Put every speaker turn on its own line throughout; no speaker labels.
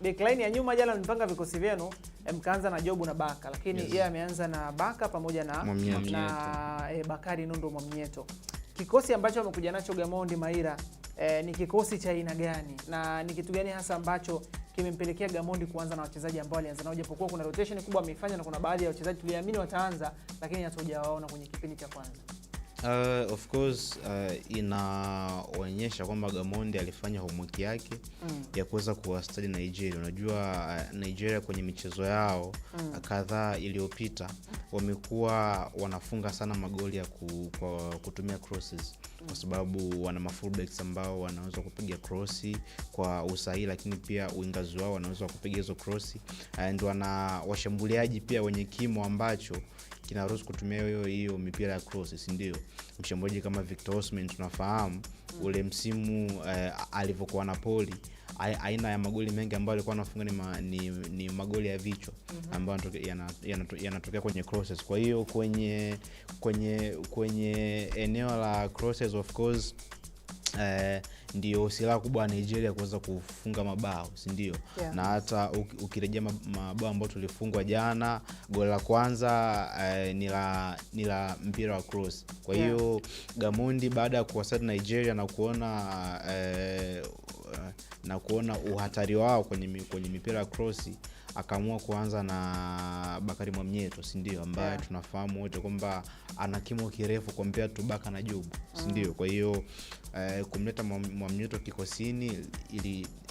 backline ya nyuma jana mpanga vikosi vyenu mkaanza na Jobu na Baka, lakini yeye ameanza na Baka pamoja na Bakari Nondo Mwamnyeto. Kikosi ambacho amekuja nacho Gamondi Maira ni kikosi cha aina gani na ni kitu gani hasa ambacho kimempelekea Gamondi kuanza na wachezaji ambao alianza nao, japokuwa kuna rotation kubwa ameifanya na kuna baadhi ya wachezaji tuliamini wataanza lakini hatujawaona kwenye kipindi cha kwanza?
Of course inaonyesha kwamba Gamondi alifanya homework yake ya kuweza kuwastadi Nigeria. Unajua Nigeria kwenye michezo yao kadhaa iliyopita wamekuwa wanafunga sana magoli ya kutumia crosses, kwa sababu wana mafullbacks ambao wanaweza kupiga crossi kwa usahihi, lakini pia wingers wao wanaweza kupiga hizo crossi, ndio wana washambuliaji pia wenye kimo ambacho kinaruhusu kutumia hiyo mipira ya crosses. Ndio mshambuliaji kama Victor Osimhen tunafahamu ule msimu alivyokuwa Napoli, aina ya magoli mengi ambayo alikuwa anafunga ni magoli ya vichwa ambayo yanatokea kwenye crosses. Kwa hiyo kwenye eneo la crosses, of course ndio silaha kubwa ya Nigeria kuweza kufunga mabao, si ndio? Na hata ukirejea mabao ambayo tulifungwa jana, goli la kwanza ni la mpira wa cross. Kwa hiyo Gamondi baada ya kuwasaidia Nigeria na kuona uhatari wao kwenye mipira ya cross, akaamua kuanza na Bakari Mwamnyeto, si ndio, ambaye tunafahamu wote kwamba ana kimo kirefu compared to Baka na Jobu, si ndio? Kwa hiyo kumleta Mwamnyeto kikosini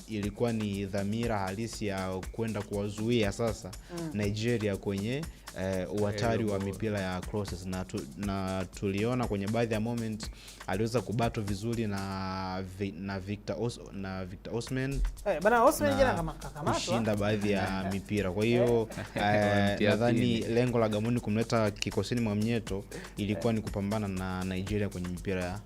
ilikuwa ni dhamira halisi ya kwenda kuwazuia sasa Nigeria kwenye uhatari wa mipira ya crosses, na tuliona kwenye baadhi ya moment aliweza kubato vizuri na Victor Osimhen
bana Osimhen jana kama
kushinda baadhi ya mipira. Kwa hiyo nadhani lengo la Gamondi kumleta kikosini Mwamnyeto ilikuwa ni kupambana na Nigeria kwenye mipira